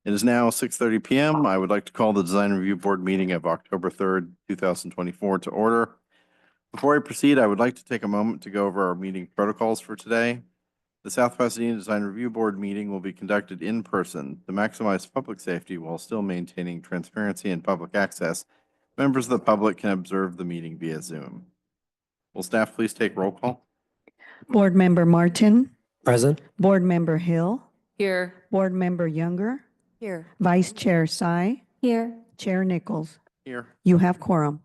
It is now 6:30 PM. I would like to call the Design Review Board meeting of October 3rd, 2024 to order. Before I proceed, I would like to take a moment to go over our meeting protocols for today. The South Pasadena Design Review Board meeting will be conducted in person to maximize public safety while still maintaining transparency and public access. Members of the public can observe the meeting via Zoom. Will staff please take roll call? Board Member Martin, Present. Board Member Hill, Here. Board Member Younger, Here. Vice Chair Sy, Here. Chair Nichols. Here. You have quorum.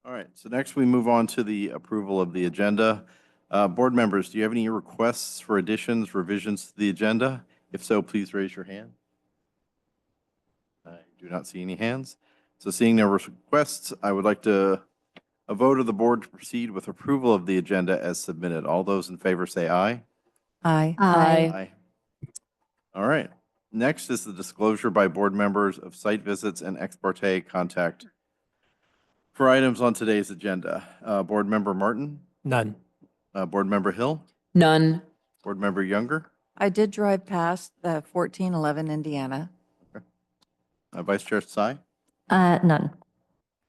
All right, so next we move on to the approval of the agenda. Board members, do you have any requests for additions, revisions to the agenda? If so, please raise your hand. I do not see any hands. So seeing no requests, I would like a vote of the board to proceed with approval of the agenda as submitted. All those in favor say aye. Aye. Aye. All right. Next is the disclosure by board members of site visits and ex parte contact for items on today's agenda. Board Member Martin? None. Board Member Hill? None. Board Member Younger? I did drive past the 1411 Indiana. Vice Chair Sy? None.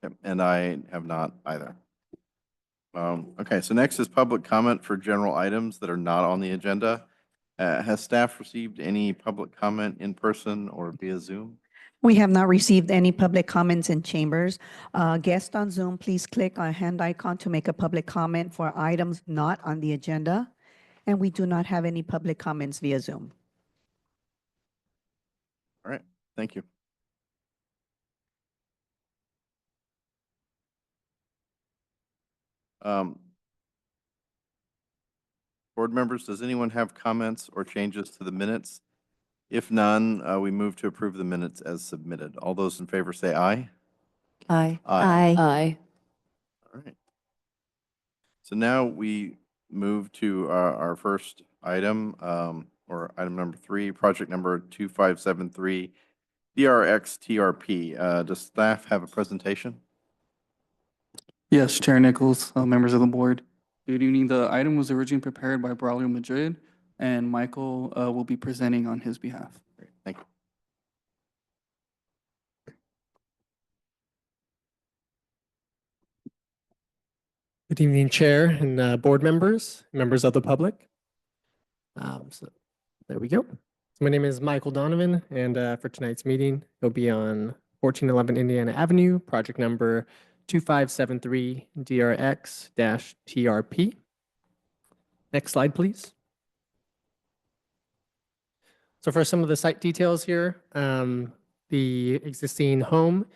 Yep, and I have not either. Okay, so next is public comment for general items that are not on the agenda. Has staff received any public comment in person or via Zoom? We have not received any public comments in chambers. Guests on Zoom, please click on hand icon to make a public comment for items not on the agenda. And we do not have any public comments via Zoom. All right, thank you. Board members, does anyone have comments or changes to the minutes? If none, we move to approve the minutes as submitted. All those in favor say aye. Aye. Aye. All right. So now we move to our first item, or item number 3, project number 2573, DRX TRP. Does staff have a presentation? Yes, Chair Nichols, members of the board. Good evening. The item was originally prepared by Braulio Madrid, and Michael will be presenting on his behalf. Great, thank you. Good evening, Chair and board members, members of the public. So there we go. So my name is Michael Donovan, and for tonight's meeting, it'll be on 1411 Indiana Avenue, project number 2573 DRX-TRP. Next slide, please. So for some of the site details here, the existing home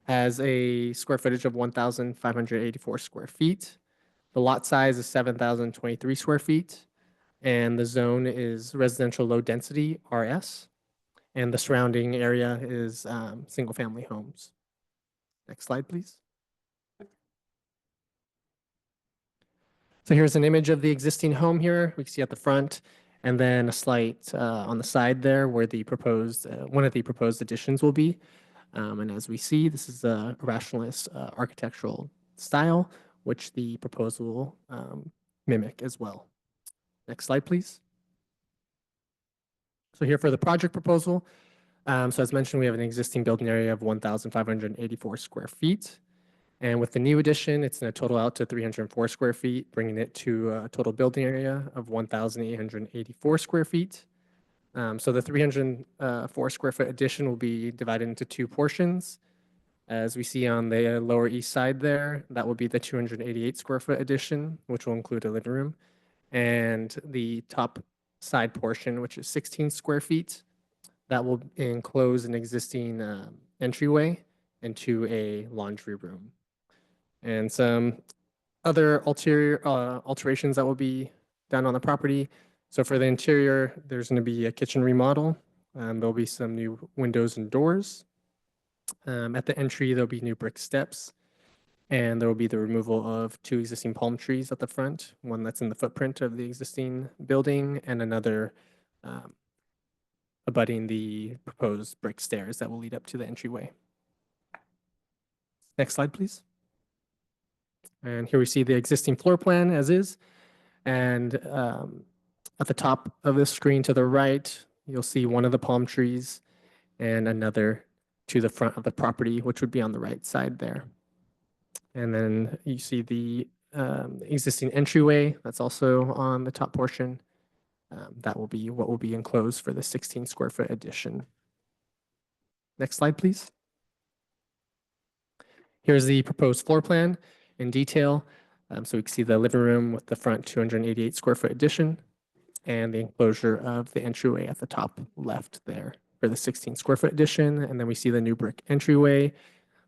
has a square footage of 1,584 square feet. The lot size is 7,023 square feet, and the zone is residential low density RS, and the surrounding area is single family homes. Next slide, please. So here's an image of the existing home here. We can see at the front, and then a slight on the side there where the proposed, one of the proposed additions will be. And as we see, this is a rationalist architectural style, which the proposal will mimic as well. Next slide, please. So here for the project proposal. So as mentioned, we have an existing building area of 1,584 square feet. And with the new addition, it's going to total out to 304 square feet, bringing it to a total building area of 1,884 square feet. So the 304 square foot addition will be divided into 2 portions. As we see on the lower east side there, that will be the 288 square foot addition, which will include a living room. And the top side portion, which is 16 square feet, that will enclose an existing entryway into a laundry room. And some other alterations that will be done on the property. So for the interior, there's going to be a kitchen remodel. There'll be some new windows and doors. At the entry, there'll be new brick steps. And there will be the removal of 2 existing palm trees at the front, one that's in the footprint of the existing building, and another abutting the proposed brick stairs that will lead up to the entryway. Next slide, please. And here we see the existing floor plan as is. And at the top of the screen to the right, you'll see one of the palm trees and another to the front of the property, which would be on the right side there. And then you see the existing entryway that's also on the top portion. That will be what will be enclosed for the 16 square foot addition. Next slide, please. Here's the proposed floor plan in detail. So we can see the living room with the front 288 square foot addition and the enclosure of the entryway at the top left there for the 16 square foot addition. And then we see the new brick entryway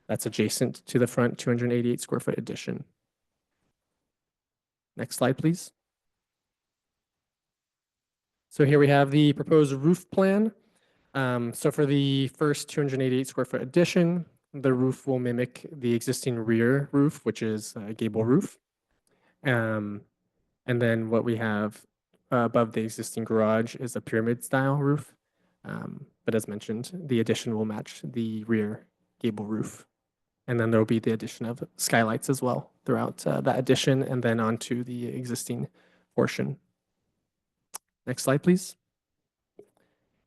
that's adjacent to the front 288 square foot addition. Next slide, please. So here we have the proposed roof plan. So for the first 288 square foot addition, the roof will mimic the existing rear roof, which is a gable roof. And then what we have above the existing garage is a pyramid style roof. But as mentioned, the addition will match the rear gable roof. And then there will be the addition of skylights as well throughout that addition and then onto the existing portion. Next slide, please.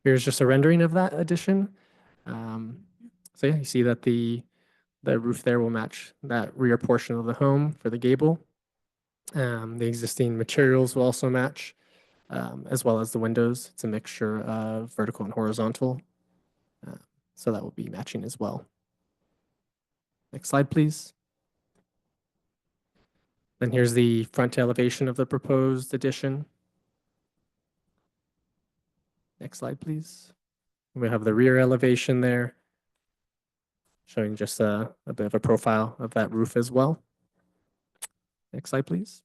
Here's just a rendering of that addition. So yeah, you see that the roof there will match that rear portion of the home for the gable. The existing materials will also match, as well as the windows. It's a mixture of vertical and horizontal. So that will be matching as well. Next slide, please. Then here's the front elevation of the proposed addition. Next slide, please. We have the rear elevation there, showing just a bit of a profile of that roof as well. Next slide, please.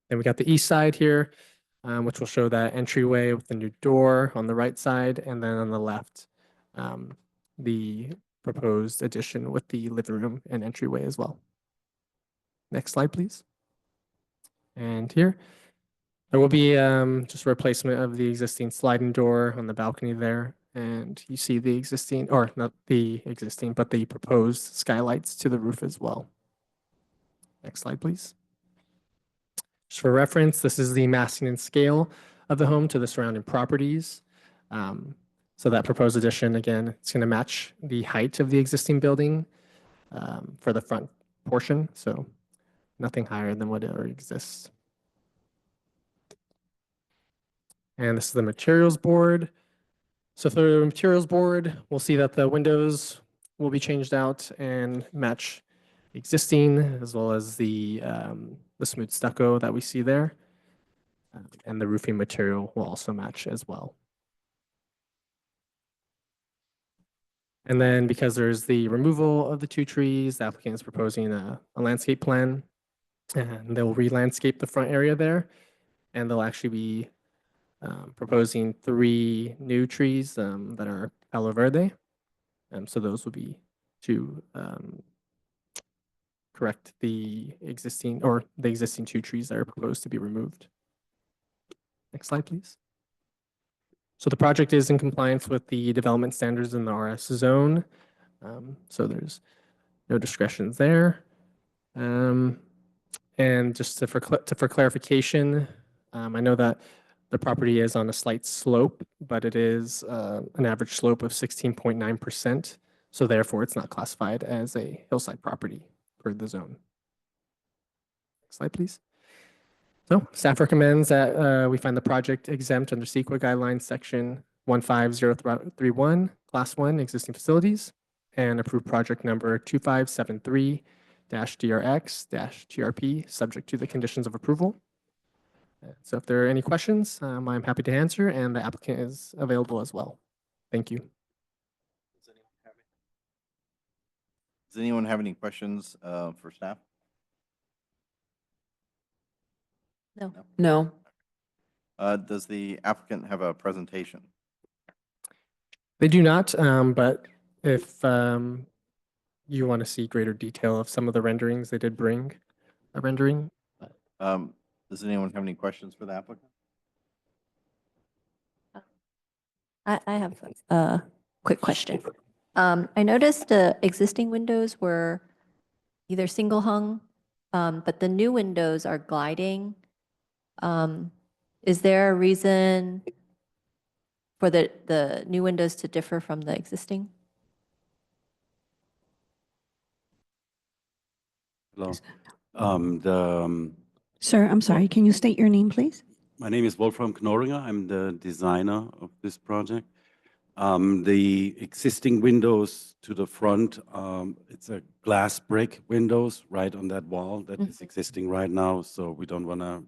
Then we got the east side here, which will show that entryway with the new door on the right side, and then on the left, the proposed addition with the living room and entryway as well. Next slide, please. And here, there will be just a replacement of the existing sliding door on the balcony there. And you see the existing, or not the existing, but the proposed skylights to the roof as well. Next slide, please. Just for reference, this is the massing and scale of the home to the surrounding properties. So that proposed addition, again, it's going to match the height of the existing building for the front portion. So nothing higher than what already exists. And this is the materials board. So for the materials board, we'll see that the windows will be changed out and match existing, as well as the smooth stucco that we see there. And the roofing material will also match as well. And then because there's the removal of the two trees, the applicant is proposing a landscape plan. And they'll re-landscape the front area there. And they'll actually be proposing 3 new trees that are Palo Verde. So those will be to correct the existing 2 trees that are proposed to be removed. Next slide, please. So the project is in compliance with the development standards in the RS zone. So there's no discretions there. And just for clarification, I know that the property is on a slight slope, but it is an average slope of 16.9%. So therefore, it's not classified as a hillside property for the zone. Next slide, please. So staff recommends that we find the project exempt under CEQA guidelines section 15031, class 1, existing facilities, and approve project number 2573-DRX-TRP, subject to the conditions of approval. So if there are any questions, I'm happy to answer, and the applicant is available as well. Thank you. Does anyone have any questions for staff? No. Does the applicant have a presentation? They do not, but if you want to see greater detail of some of the renderings, they did bring a rendering. Does anyone have any questions for the applicant? I have a quick question. I noticed the existing windows were either single hung, but the new windows are gliding. Is there a reason for the new windows to differ from the existing? Hello. The Sir, I'm sorry, can you state your name, please? my name is Wolfram Knorringer. I'm the designer of this project. The existing windows to the front, it's a glass brick windows right on that wall that is existing right now. So we don't want to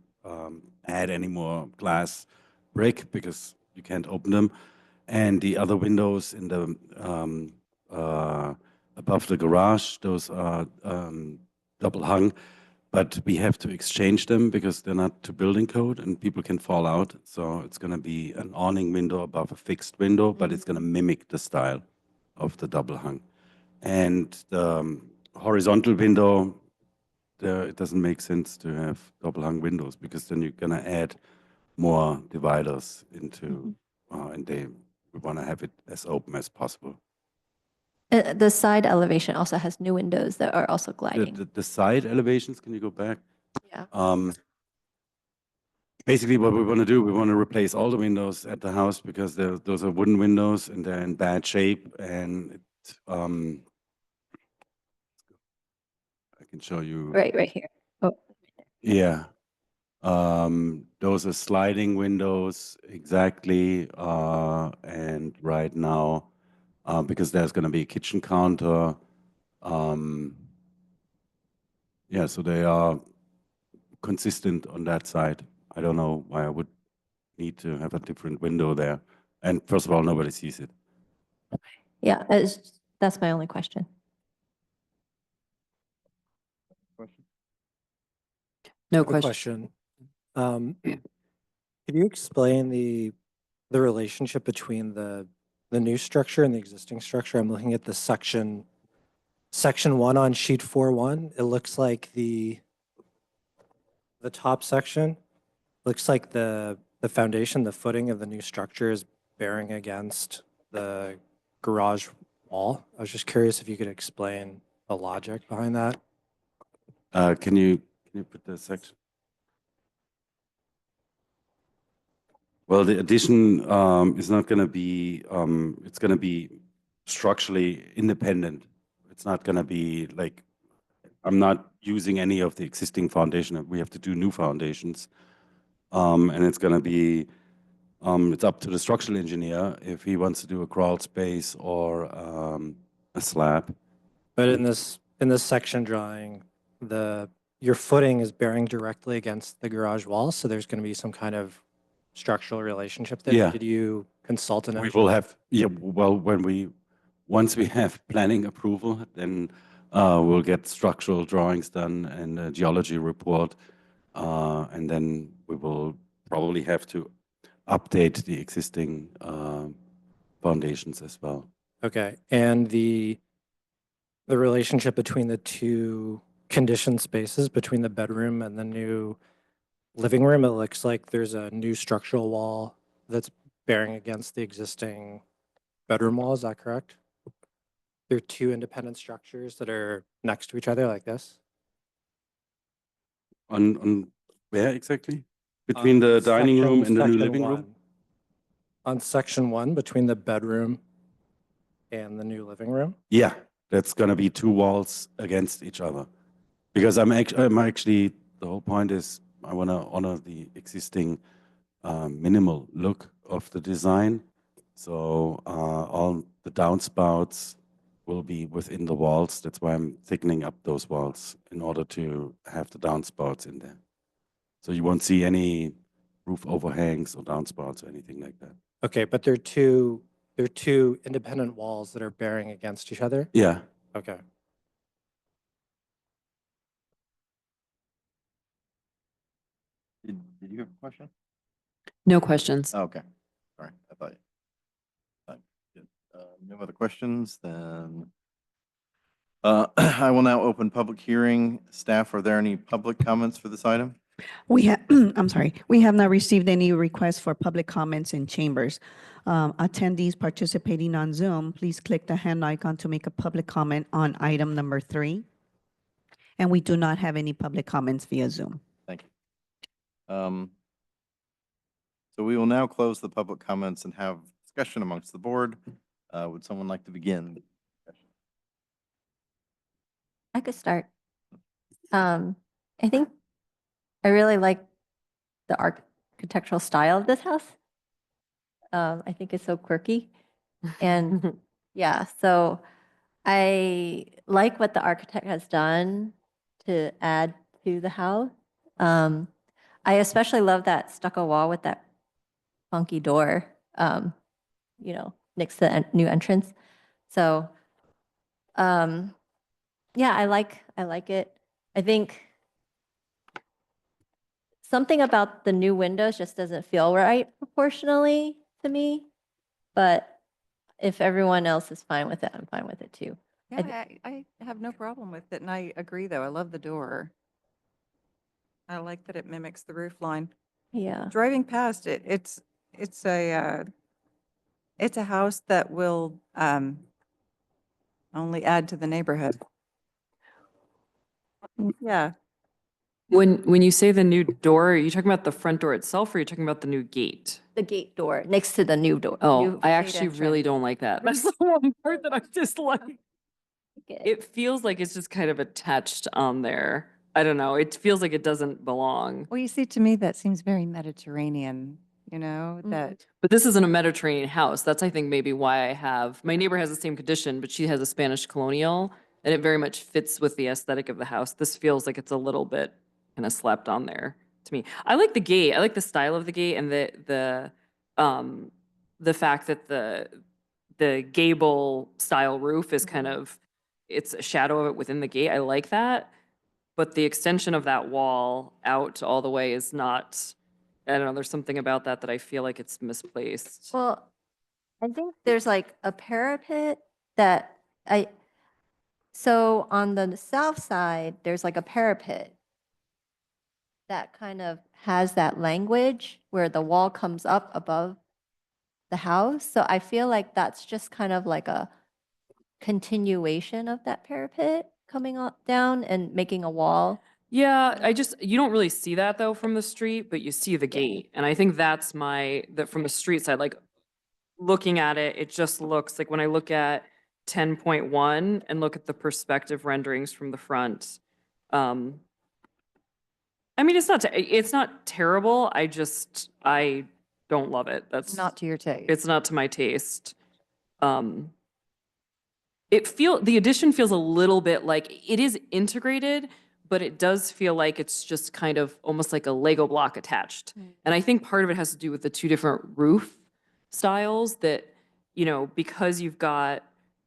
add any more glass brick because you can't open them. And the other windows in the above the garage, those are double hung, but we have to exchange them because they're not to building code and people can fall out. So it's going to be an awning window above a fixed window, but it's going to mimic the style of the double hung. And the horizontal window, it doesn't make sense to have double hung windows because then you're going to add more dividers into, and we want to have it as open as possible. The side elevation also has new windows that are also gliding. The side elevations, can you go back? Yeah. Basically, what we want to do, we want to replace all the windows at the house because those are wooden windows and they're in bad shape. And I can show you. Right here. Oh, Yeah. Those are sliding windows, exactly. And right now, because there's going to be a kitchen counter. Yeah, so they are consistent on that side. I don't know why I would need to have a different window there. And first of all, nobody sees it. yeah, that's my only question. No Quick question. question. Could you explain the relationship between the new structure and the existing structure? I'm looking at the section 1 on sheet 4.1. It looks like the top section looks like the foundation, the footing of the new structure is bearing against the garage wall. I was just curious if you could explain the logic behind that. Can you put the section? Well, the addition is not going to be, it's going to be structurally independent. It's not going to be like, I'm not using any of the existing foundation. We have to do new foundations. And it's going to be, it's up to the structural engineer if he wants to do a crawl space or a slab. But in this section drawing, your footing is bearing directly against the garage wall, so there's going to be some kind of structural relationship there. Yeah. Did you consult an We engineer? will have, yeah, well, once we have planning approval, then we'll get structural drawings done and a geology report. And then we will probably have to update the existing foundations as well. Okay, and the relationship between the two conditioned spaces, between the bedroom and the new living room, it looks like there's a new structural wall that's bearing against the existing bedroom wall. Is that correct? There are two independent structures that are next to each other like this? On where exactly? Between On the dining room and the new section living room? 1. On section 1, between the bedroom and the new living room? Yeah, that's going to be two walls against each other. Because I'm actually, the whole point is I want to honor the existing minimal look of the design. So all the downspouts will be within the walls. That's why I'm thickening up those walls in order to have the downspouts in there. So you won't see any roof overhangs or downspouts or anything like that. Okay, but there are two independent walls that are bearing against each other? Yeah. Okay. Did you have a question? No questions. Oh, okay. Sorry, I thought. Good. No other questions, then. I will now open public hearing. Staff, are there any public comments for this item? We have, I'm sorry, we have not received any requests for public comments in chambers. Attendees participating on Zoom, please click the hand icon to make a public comment on item number 3. And we do not have any public comments via Zoom. Thank you. So we will now close the public comments and have discussion amongst the board. Would someone like to begin? I could start. I think I really like the architectural style of this house. I think it's so quirky. And yeah, so I like what the architect has done to add to the house. I especially love that stucco wall with that funky door, next to the new entrance. So, yeah, I like it. I think something about the new windows just doesn't feel right proportionally to me. But if everyone else is fine with it, I'm fine with it too. Yeah, I have no problem with it, and I agree, though. I love the door. I like that it mimics the roof line. Yeah. Driving past it, it's a house that will only add to the neighborhood. Yeah, When you say the new door, are you talking about the front door itself, or are you talking about the new gate? The gate door next to the new door. Oh, new I gate actually really entrance. don't like that. That's the one part that I dislike. Okay. It feels like it's just kind of attached on there. I don't know. It feels like it doesn't belong. well, you see, to me, that seems very Mediterranean, Mhm. that, But this isn't a Mediterranean house. That's, I think, maybe why I have, my neighbor has the same condition, but she has a Spanish colonial, and it very much fits with the aesthetic of the house. This feels like it's a little bit kind of slapped on there to me. I like the gate. I like the style of the gate and the fact that the gable style roof is kind of, it's a shadow of it within the gate. I like that. But the extension of that wall out all the way is not, I don't know, there's something about that that I feel like it's misplaced. Well, I think there's like a parapet that so on the south side, there's like a parapet that kind of has that language where the wall comes up above the house. So I feel like that's just kind of like a continuation of that parapet coming down and making a wall. Yeah, you don't really see that though from the street, but you see the gate. And I think that's that from the street side, like looking at it, it just looks like when I look at 10.1 and look at the perspective renderings from the front. I mean, it's not terrible. I don't love it. it's not to your taste. It's not to my taste. Um, the addition feels a little bit like it is integrated, but it does feel like it's just kind of almost like a Lego block attached. And I think part of it has to do with the two different roof styles that, because you've got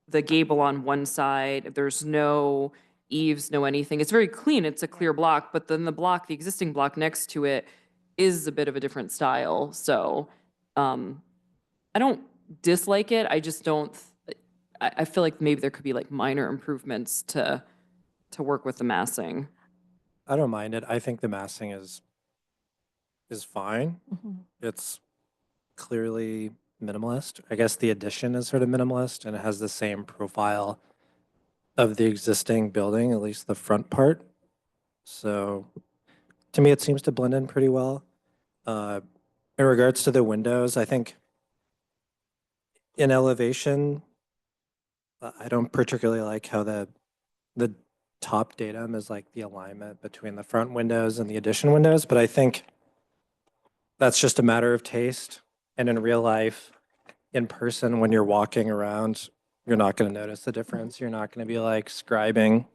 the gable on one side, there's no eaves, no anything. It's very clean. It's a clear block, but then the existing block next to it is a bit of a different style. So, I don't dislike it. I just don't, I feel like maybe there could be like minor improvements to work with the massing. I don't mind it. I think the massing is fine. It's clearly minimalist. I guess the addition is sort of minimalist and it has the same profile of the existing building, at least the front part. So to me, it seems to blend in pretty well. In regards to the windows, I think in elevation, I don't particularly like how the top datum is like the alignment between the front windows and the addition windows, but I think that's just a matter of taste. And in real life, in person, when you're walking around, you're not going to notice the difference. You're not going to be like scribing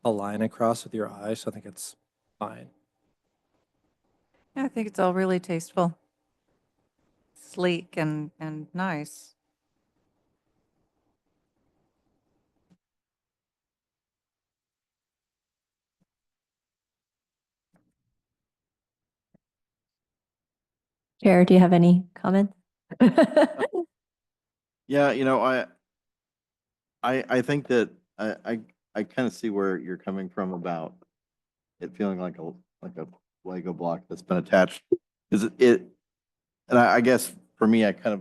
a line across with your eye. So I think it's fine. Yeah, I think it's all really tasteful, sleek and nice. Jared, do you have any comments? Yeah, I think that I kind of see where you're coming from about it feeling like a Lego block that's been attached. Is it, and I guess for me, I kind of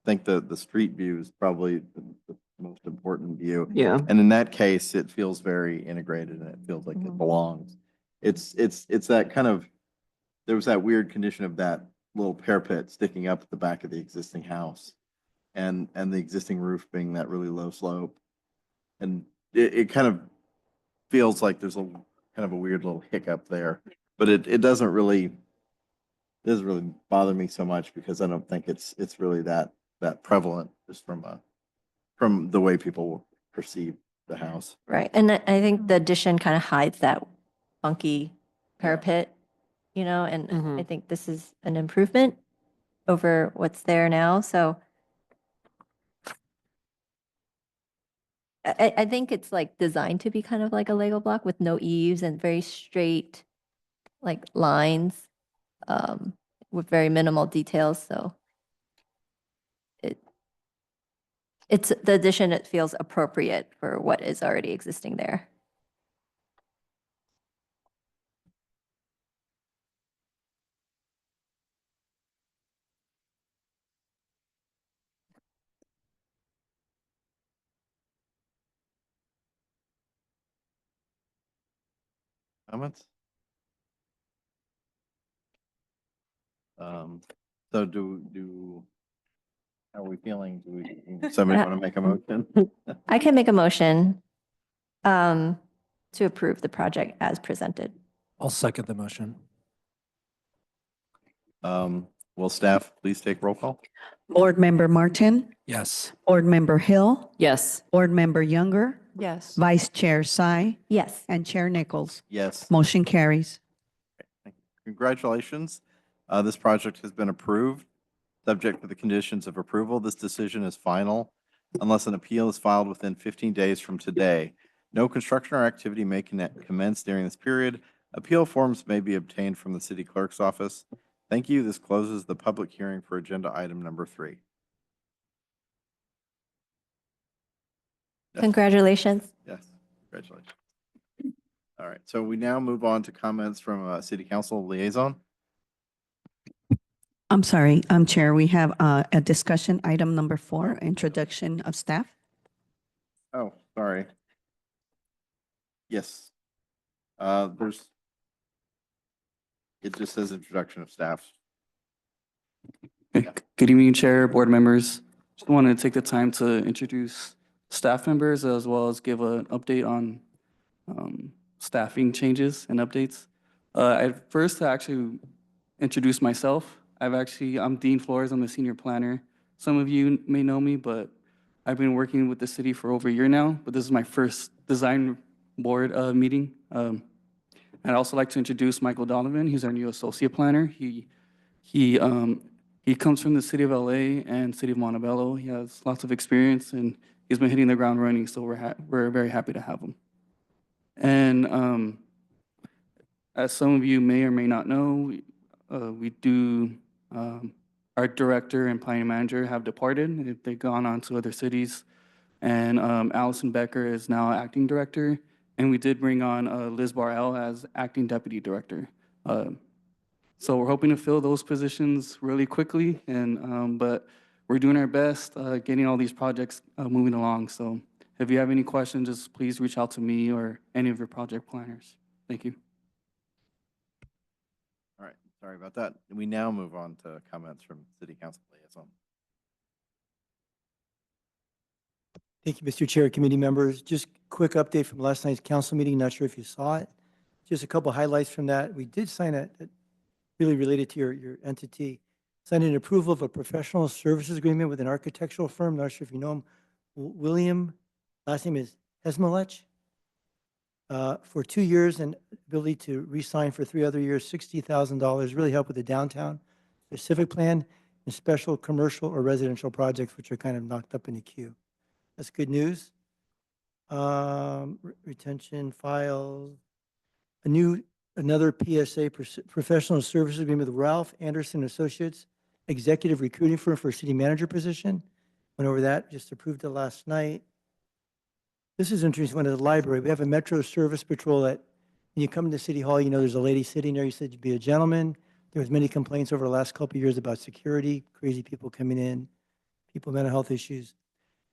think the street view is probably the most important view. Yeah. And in that case, it feels very integrated and it feels like it belongs. It's that kind of, there was that weird condition of that little parapet sticking up at the back of the existing house. And the existing roof being that really low slope. And it kind of feels like there's a kind of a weird little hiccup there. But it doesn't really bother me so much because I don't think it's really that prevalent just from the way people perceive the house. Right. And I think the addition kind of hides that funky parapet, you know, and I Mhm. think this is an improvement over what's there now. So I think it's like designed to be kind of like a Lego block with no eaves and very straight like lines with very minimal details. So it's the addition, it feels appropriate for what is already existing there. Comments? So how are we feeling? Somebody want to make a motion? I can make a motion to approve the project as presented. I'll second the motion. Will staff please take roll call? Board Member Martin, Yes. Board Member Hill, Yes. Board Member Younger, Yes. Vice Chair Sai, Yes. and Chair Nichols. Yes. Motion carries. Congratulations. This project has been approved. Subject to the conditions of approval, this decision is final unless an appeal is filed within 15 days from today. No construction or activity may commence during this period. Appeal forms may be obtained from the city clerk's office. Thank you. This closes the public hearing for agenda item number 3. Yes. Congratulations. Yes, congratulations. All right, so we now move on to comments from City Council liaison. I'm sorry, Chair, we have a discussion item number 4, introduction of staff. Oh, sorry. Yes. It just says introduction of staff. Okay. Good evening, Chair, board members. Just wanted to take the time to introduce staff members as well as give an update on staffing changes and updates. At first, to actually introduce myself, I'm Dean Flores, I'm the senior planner. Some of you may know me, but I've been working with the city for over a year now, but this is my first design board meeting. I'd also like to introduce Michael Donovan. He's our new associate planner. He comes from the city of LA and city of Montebello. He has lots of experience and he's been hitting the ground running, so we're very happy to have him. And as some of you may or may not know, our director and planning manager have departed. They've gone on to other cities. And Allison Becker is now acting director. And we did bring on Liz Barrell as acting deputy director. So we're hoping to fill those positions really quickly, but we're doing our best getting all these projects moving along. So if you have any questions, just please reach out to me or any of your project planners. Thank you. All right, sorry about that. We now move on to comments from City Council liaison. Thank you, Mr. Chair, committee members. Just quick update from last night's council meeting. Not sure if you saw it. Just a couple highlights from that. We did sign a really related to your entity, signed an approval of a professional services agreement with an architectural firm. Not sure if you know him. William, last name is Esmalech, for 2 years and ability to re-sign for 3 other years, $60,000, really help with the downtown specific plan and special commercial or residential projects, which are kind of knocked up in the queue. That's good news. Retention files, another PSA, professional services agreement with Ralph Anderson Associates, executive recruiting firm for a city manager position. Went over that, just approved it last night. This is interesting, one of the library. We have a Metro Service Patrol that when you come into City Hall, you know there's a lady sitting there. You said you'd be a gentleman. There was many complaints over the last couple of years about security, crazy people coming in, people with mental health issues.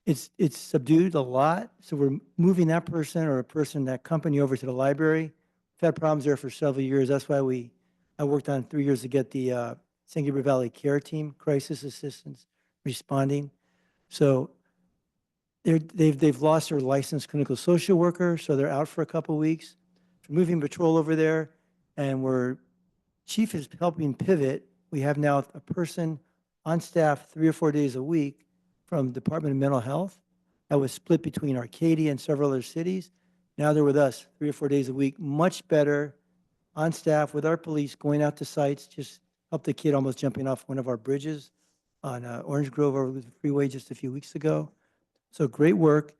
It's subdued a lot, so we're moving that person or that company over to the library. We've had problems there for several years. That's why I worked on 3 years to get the San Gabriel Valley Care Team, Crisis Assistance Responding. So they've lost their licensed clinical social worker, so they're out for a couple of weeks. We're moving patrol over there, and Chief is helping pivot. We have now a person on staff 3 or 4 days a week from Department of Mental Health that was split between Arcadia and several other cities. Now they're with us 3 or 4 days a week, much better on staff with our police, going out to sites, just helped a kid almost jumping off one of our bridges on Orange Grove over the freeway just a few weeks ago. So great work,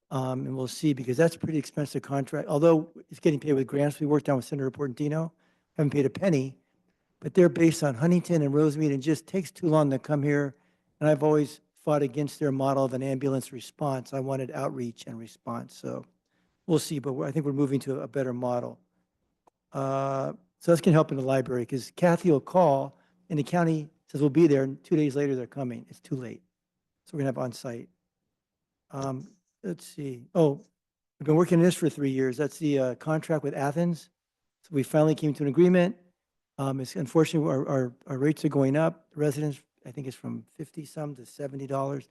and we'll see, because that's a pretty expensive contract. Although it's getting paid with grants, we worked on with Senator Portantino, haven't paid a penny, but they're based on Huntington and Rosemead, and just takes too long to come here. And I've always fought against their model of an ambulance response. I wanted outreach and response, so we'll see, but I think we're moving to a better model. So that's going to help in the library, because Kathy will call, and the county says we'll be there, and 2 days later they're coming. It's too late. So we're going to have on-site. Let's see. Oh, we've been working on this for 3 years. That's the contract with Athens. So we finally came to an agreement. It's unfortunately, our rates are going up. The residents, I think, is from 50-some to $70.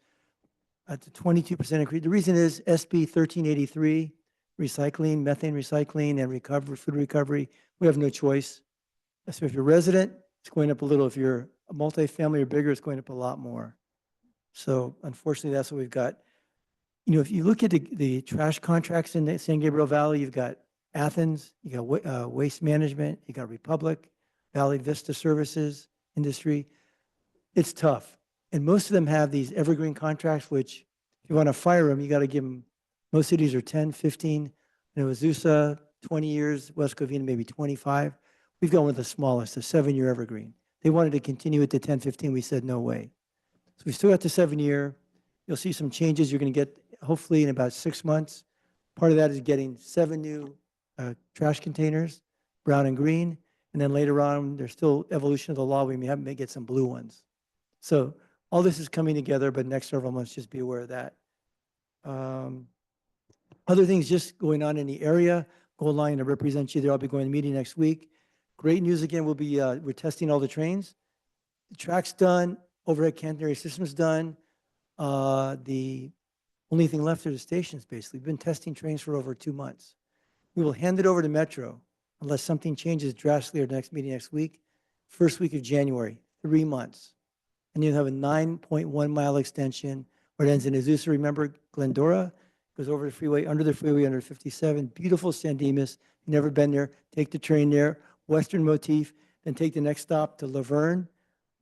That's a 22% increase. The reason is SB 1383, recycling, methane recycling, and recovery, food recovery. We have no choice. So if you're a resident, it's going up a little. If you're a multifamily or bigger, it's going up a lot more. So unfortunately, that's what we've got. You know, if you look at the trash contracts in the San Gabriel Valley, you've got Athens, you got Waste Management, you got Republic, Valley Vista Services, Industry. It's tough. And most of them have these evergreen contracts, which if you want to fire them, you got to give them, most cities are 10, 15. You know, Azusa, 20 years, West Covina, maybe 25. We've gone with the smallest, a 7-year evergreen. They wanted to continue with the 10, 15. We said, no way. So we still got the 7-year. You'll see some changes you're going to get, hopefully, in about 6 months. Part of that is getting 7 new trash containers, brown and green. And then later on, there's still evolution of the law. We may get some blue ones. So all this is coming together, but next several months, just be aware of that. Other things just going on in the area. Gold Line, to represent you there. I'll be going to the meeting next week. Great news again. We're testing all the trains. The track's done. Overhead catenary system's done. The only thing left are the stations, basically. We've been testing trains for over 2 months. We will hand it over to Metro unless something changes drastically at the next meeting next week. First week of January, 3 months. And you'll have a 9.1-mile extension where it ends in Azusa. Remember Glendora? Goes over the freeway, under 57. Beautiful San Dimas. You've never been there. Take the train there. Western motif. Then take the next stop to Laverne.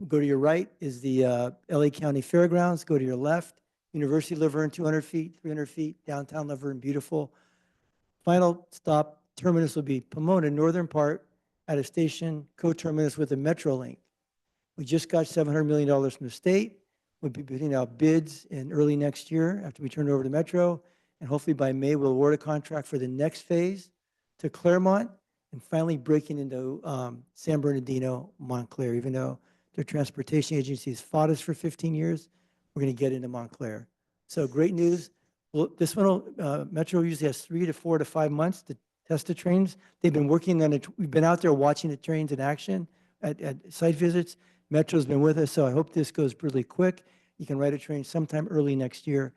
Go to your right is the LA County Fairgrounds. Go to your left, University of Laverne, 200 feet, 300 feet, downtown Laverne, beautiful. Final stop, terminus will be Pomona, northern part, at a station, co-terminus with the Metrolink. We just got $700 million from the state. We'll be putting out bids in early next year after we turn it over to Metro. And hopefully by May, we'll award a contract for the next phase to Claremont, and finally breaking into San Bernardino, Montclair. Even though their transportation agency has fought us for 15 years, we're going to get into Montclair. So great news. Well, this one, Metro usually has 3 to 4 to 5 months to test the trains. They've been working on it. We've been out there watching the trains in action at site visits. Metro's been with us, so I hope this goes pretty quick. You can ride a train sometime early next year.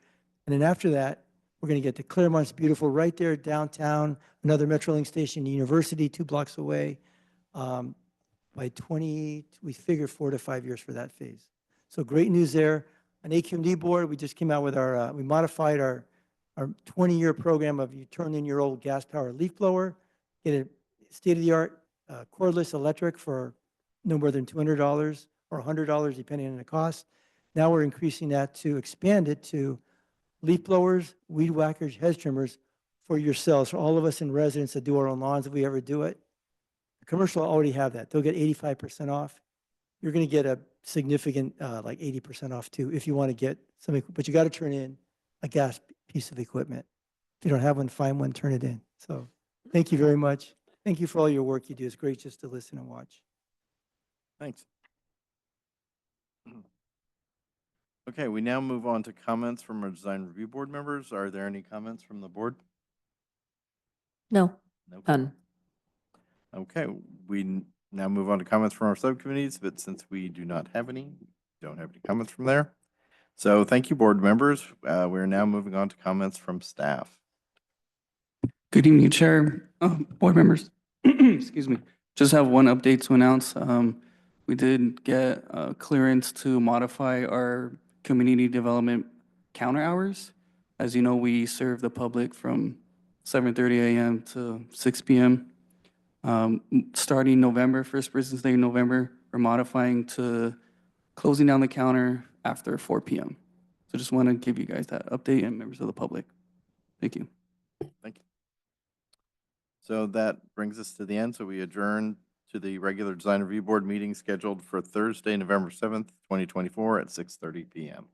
And then after that, we're going to get to Claremont's beautiful right there downtown, another Metrolink station, University, 2 blocks away. By we figure 4 to 5 years for that phase. So great news there. An AQMD board, we just came out with we modified our 20-year program of you turn in your old gas-powered leaf blower, get a state-of-the-art cordless electric for no more than $200 or $100, depending on the cost. Now we're increasing that to expand it to leaf blowers, weed whackers, hedge trimmers for yourselves, for all of us in residence that do our own lawns if we ever do it. The commercial already have that. They'll get 85% off. You're going to get a significant, like 80% off too, if you want to get something, but you got to turn in a gas piece of equipment. If you don't have one, find one, turn it in. So thank you very much. Thank you for all your work you do. It's great just to listen and watch. Thanks. Okay, we now move on to comments from our design review board members. Are there any comments from the board? No. Nope. None. Okay, we Now move on to comments from our subcommittees, but since we do not have any, don't have any comments from there. So thank you, board members. We're now moving on to comments from staff. Good evening, Chair, board members. Excuse me. Just have one update to announce. We did get clearance to modify our community development counter hours. As you know, we serve the public from 7:30 a.m. to 6 p.m. Starting November, first business day in November, we're modifying to closing down the counter after 4 p.m. So just want to give you guys that update and members of the public. Thank you. Thank you. So that brings us to the end. So we adjourn to the regular design review board meeting scheduled for Thursday, November 7th, 2024 at 6:30 p.m.